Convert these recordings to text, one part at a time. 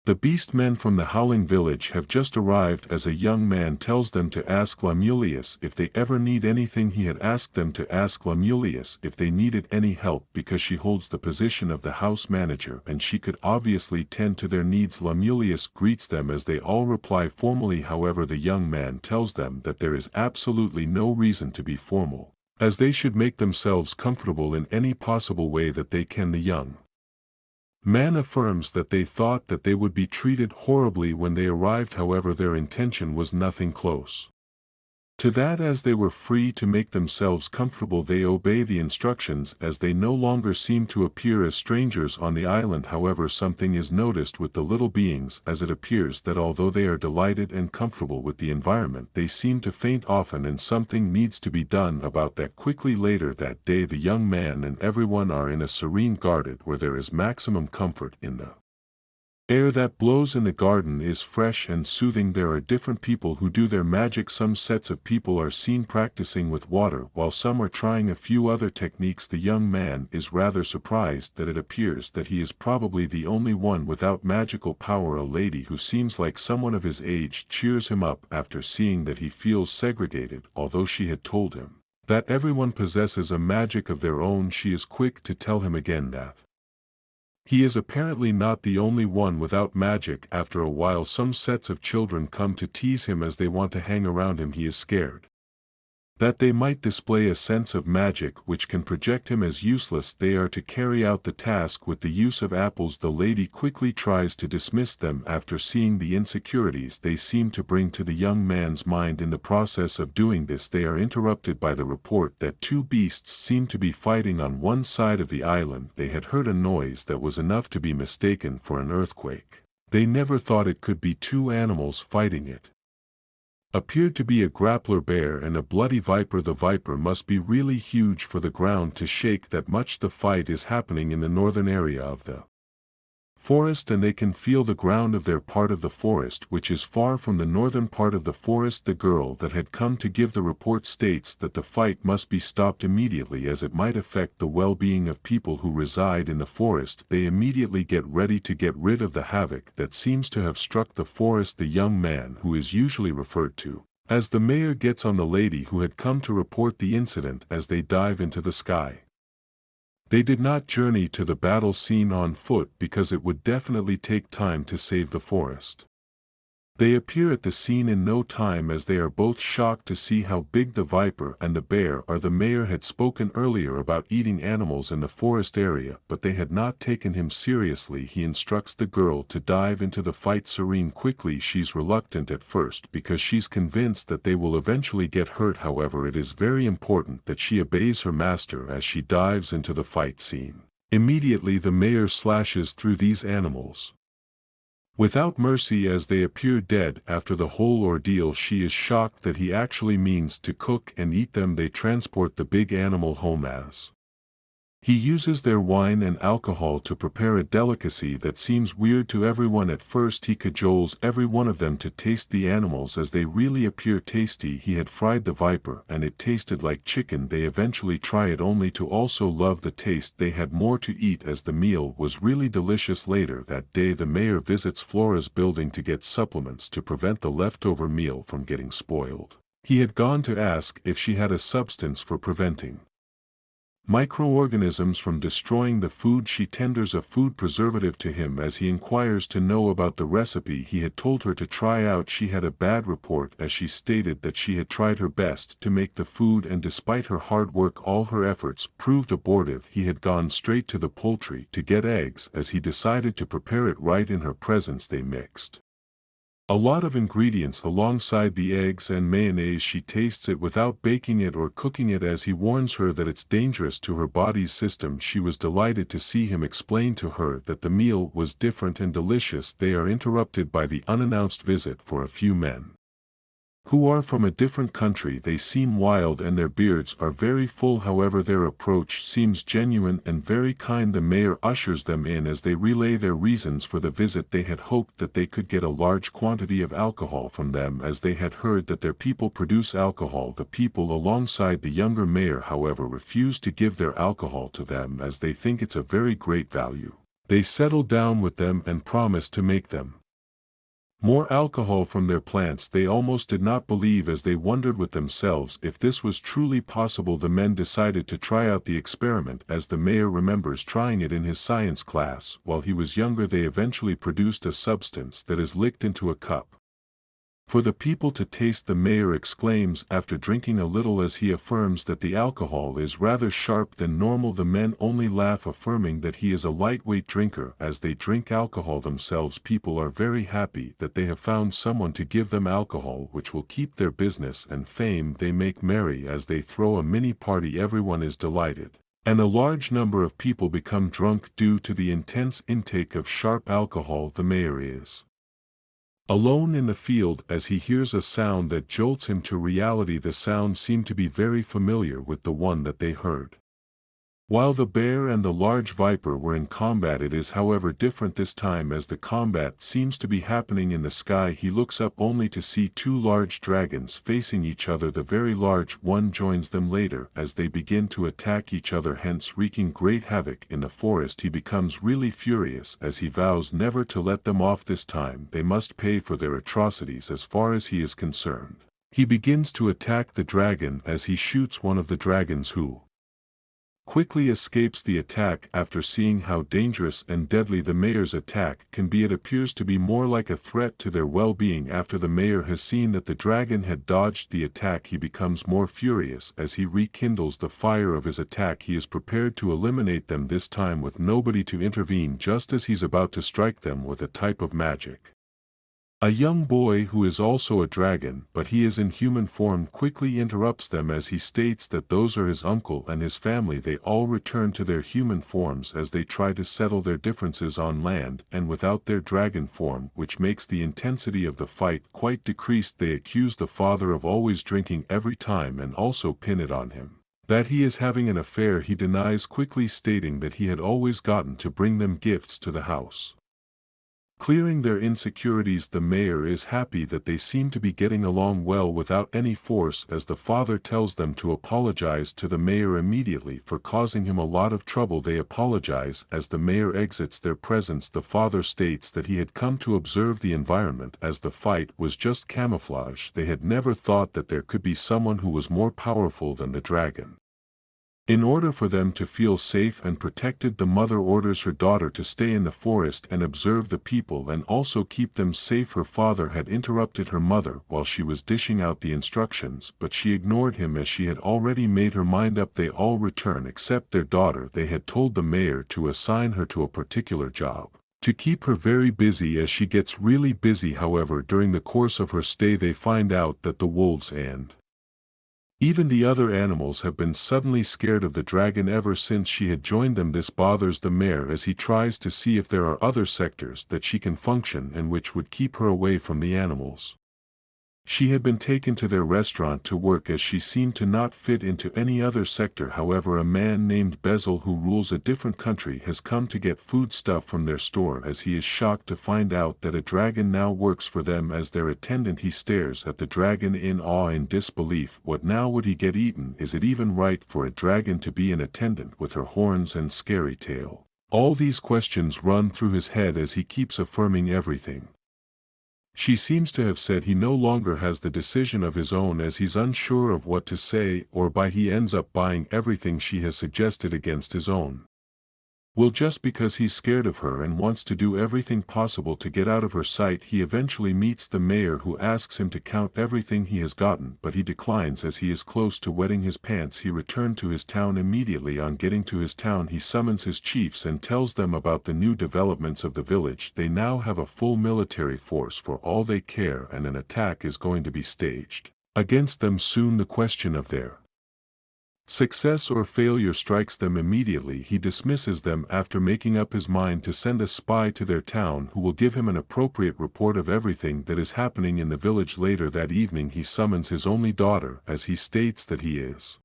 The beast men from the Howling Village have just arrived as a young man tells them to ask Lemullius if they ever need anything. He had asked them to ask Lemullius if they needed any help because she holds the position of the house manager and she could obviously tend to their needs. Lemullius greets them as they all reply formally. However, the young man tells them that there is absolutely no reason to be formal, as they should make themselves comfortable in any possible way that they can. The young man affirms that they thought that they would be treated horribly when they arrived. However, their intention was nothing close to that, as they were free to make themselves comfortable. They obey the instructions as they no longer seem to appear as strangers on the island. However, something is noticed with the little beings, as it appears that although they are delighted and comfortable with the environment, they seem to faint often, and something needs to be done about that quickly. Later that day, the young man and everyone are in a serene garden where there is maximum comfort. In the air that blows in the garden is fresh and soothing. There are different people who do their magic. Some sets of people are seen practicing with water, while some are trying a few other techniques. The young man is rather surprised that it appears that he is probably the only one without magical power. A lady who seems like someone of his age cheers him up after seeing that he feels segregated. Although she had told him that everyone possesses a magic of their own, she is quick to tell him again that he is apparently not the only one without magic. After a while, some sets of children come to tease him as they want to hang around him. He is scared that they might display a sense of magic which can project him as useless. They are to carry out the task with the use of apples. The lady quickly tries to dismiss them after seeing the insecurities they seem to bring to the young man's mind. In the process of doing this, they are interrupted by the report that two beasts seem to be fighting on one side of the island. They had heard a noise that was enough to be mistaken for an earthquake. They never thought it could be two animals fighting. It appeared to be a grappler bear and a bloody viper. The viper must be really huge for the ground to shake that much. The fight is happening in the northern area of the forest, and they can feel the ground of their part of the forest, which is far from the northern part of the forest. The girl that had come to give the report states that the fight must be stopped immediately as it might affect the well-being of people who reside in the forest. They immediately get ready to get rid of the havoc that seems to have struck the forest. The young man, who is usually referred to as the mayor, gets on the lady who had come to report the incident as they dive into the sky. They did not journey to the battle scene on foot because it would definitely take time to save the forest. They appear at the scene in no time as they are both shocked to see how big the viper and the bear are. The mayor had spoken earlier about eating animals in the forest area, but they had not taken him seriously. He instructs the girl to dive into the fight. Serene quickly. She's reluctant at first because she's convinced that they will eventually get hurt. However, it is very important that she obeys her master as she dives into the fight scene. Immediately the mayor slashes through these animals without mercy as they appear dead. After the whole ordeal, she is shocked that he actually means to cook and eat them. They transport the big animal home as he uses their wine and alcohol to prepare a delicacy that seems weird to everyone at first. He cajoles every one of them to taste the animals as they really appear tasty. He had fried the viper and it tasted like chicken. They eventually try it only to also love the taste. They had more to eat as the meal was really delicious. Later that day, the mayor visits Flora's building to get supplements to prevent the leftover meal from getting spoiled. He had gone to ask if she had a substance for preventing microorganisms from destroying the food. She tenders a food preservative to him as he inquires to know about the recipe he had told her to try out. She had a bad report as she stated that she had tried her best to make the food, and despite her hard work, all her efforts proved abortive. He had gone straight to the poultry to get eggs as he decided to prepare it right in her presence. They mixed a lot of ingredients alongside the eggs and mayonnaise. She tastes it without baking it or cooking it as he warns her that it's dangerous to her body's system. She was delighted to see him explain to her that the meal was different and delicious. They are interrupted by the unannounced visit for a few men who are from a different country. They seem wild and their beards are very full. However, their approach seems genuine and very kind. The mayor ushers them in as they relay their reasons for the visit. They had hoped that they could get a large quantity of alcohol from them as they had heard that their people produce alcohol. The people alongside the younger mayor, however, refuse to give their alcohol to them as they think it's a very great value. They settle down with them and promise to make them more alcohol from their plants. They almost did not believe as they wondered with themselves if this was truly possible. The men decided to try out the experiment, as the mayor remembers trying it in his science class. While he was younger, they eventually produced a substance that is licked into a cup for the people to taste. The mayor exclaims after drinking a little, as he affirms that the alcohol is rather sharp than normal. The men only laugh, affirming that he is a lightweight drinker. As they drink alcohol themselves, people are very happy that they have found someone to give them alcohol which will keep their business and fame. They make merry as they throw a mini party. Everyone is delighted, and a large number of people become drunk due to the intense intake of sharp alcohol. The mayor is alone in the field as he hears a sound that jolts him to reality. The sound seemed to be very familiar with the one that they heard while the bear and the large viper were in combat. It is however different this time, as the combat seems to be happening in the sky. He looks up only to see two large dragons facing each other. The very large one joins them later as they begin to attack each other, hence wreaking great havoc in the forest. He becomes really furious as he vows never to let them off. This time they must pay for their atrocities as far as he is concerned. He begins to attack the dragon as he shoots one of the dragons, who quickly escapes the attack. After seeing how dangerous and deadly the mayor's attack can be, it appears to be more like a threat to their well-being. After the mayor has seen that the dragon had dodged the attack, he becomes more furious as he rekindles the fire of his attack. He is prepared to eliminate them, this time with nobody to intervene, just as he's about to strike them with a type of magic. A young boy who is also a dragon, but he is in human form, quickly interrupts them as he states that those are his uncle and his family. They all return to their human forms as they try to settle their differences on land and without their dragon form, which makes the intensity of the fight quite decreased. They accuse the father of always drinking every time and also pin it on him that he is having an affair. He denies, quickly stating that he had always gotten to bring them gifts to the house. Clearing their insecurities, the mayor is happy that they seem to be getting along well without any force, as the father tells them to apologize to the mayor immediately for causing him a lot of trouble. They apologize. As the mayor exits their presence, the father states that he had come to observe the environment, as the fight was just camouflage. They had never thought that there could be someone who was more powerful than the dragon. In order for them to feel safe and protected, the mother orders her daughter to stay in the forest and observe the people and also keep them safe. Her father had interrupted her mother while she was dishing out the instructions, but she ignored him as she had already made her mind up. They all return except their daughter. They had told the mayor to assign her to a particular job to keep her very busy, as she gets really busy. However, during the course of her stay, they find out that the wolves and even the other animals have been suddenly scared of the dragon ever since she had joined them. This bothers the mayor as he tries to see if there are other sectors that she can function in which would keep her away from the animals. She had been taken to their restaurant to work as she seemed to not fit into any other sector. However, a man named Bezel, who rules a different country, has come to get food stuff from their store, as he is shocked to find out that a dragon now works for them as their attendant. He stares at the dragon in awe and disbelief. What now? Would he get eaten? Is it even right for a dragon to be an attendant with her horns and scary tail? All these questions run through his head as he keeps affirming everything she seems to have said. He no longer has the decision of his own, as he's unsure of what to say or buy. He ends up buying everything she has suggested against his own will, just because he's scared of her and wants to do everything possible to get out of her sight. He eventually meets the mayor, who asks him to count everything he has gotten, but he declines as he is close to wetting his pants. He returned to his town immediately. On getting to his town, he summons his chiefs and tells them about the new developments of the village. They now have a full military force for all they care, and an attack is going to be staged against them soon. The question of their success or failure strikes them immediately. He dismisses them after making up his mind to send a spy to their town who will give him an appropriate report of everything that is happening in the village. Later that evening, he summons his only daughter, as he states that he is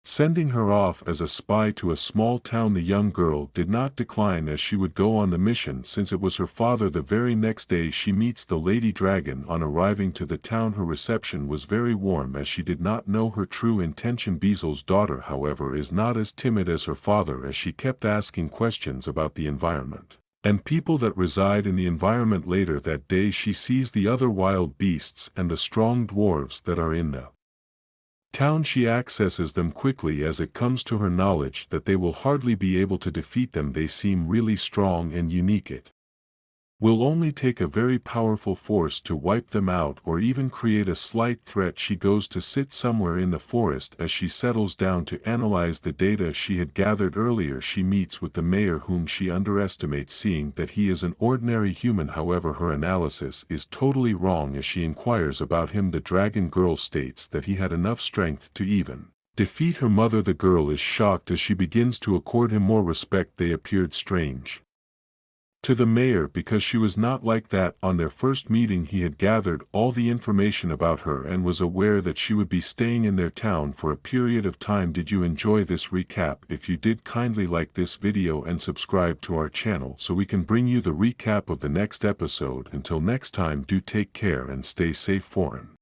Sending her off as a spy to a small town, the young girl did not decline, as she would go on the mission since it was her father. The very next day she meets the Lady Dragon. On arriving to the town, her reception was very warm, as she did not know her true intention. Beasel's daughter, however, is not as timid as her father, as she kept asking questions about the environment and people that reside in the environment. Later that day she sees the other wild beasts and the strong dwarves that are in the town. She accesses them quickly, as it comes to her knowledge that they will hardly be able to defeat them. They seem really strong and unique. It will only take a very powerful force to wipe them out or even create a slight threat. She goes to sit somewhere in the forest. As she settles down to analyze the data she had gathered earlier, she meets with the mayor, whom she underestimates, seeing that he is an ordinary human. However, her analysis is totally wrong. As she inquires about him, the dragon girl states that he had enough strength to even defeat her mother. The girl is shocked as she begins to accord him more respect. They appeared strange to the mayor because she was not like that. On their first meeting he had gathered all the information about her and was aware that she would be staying in their town for a period of time. Did you enjoy this recap? If you did, kindly like this video and subscribe to our channel so we can bring you the recap of the next episode. Until next time, do take care and stay safe foreign.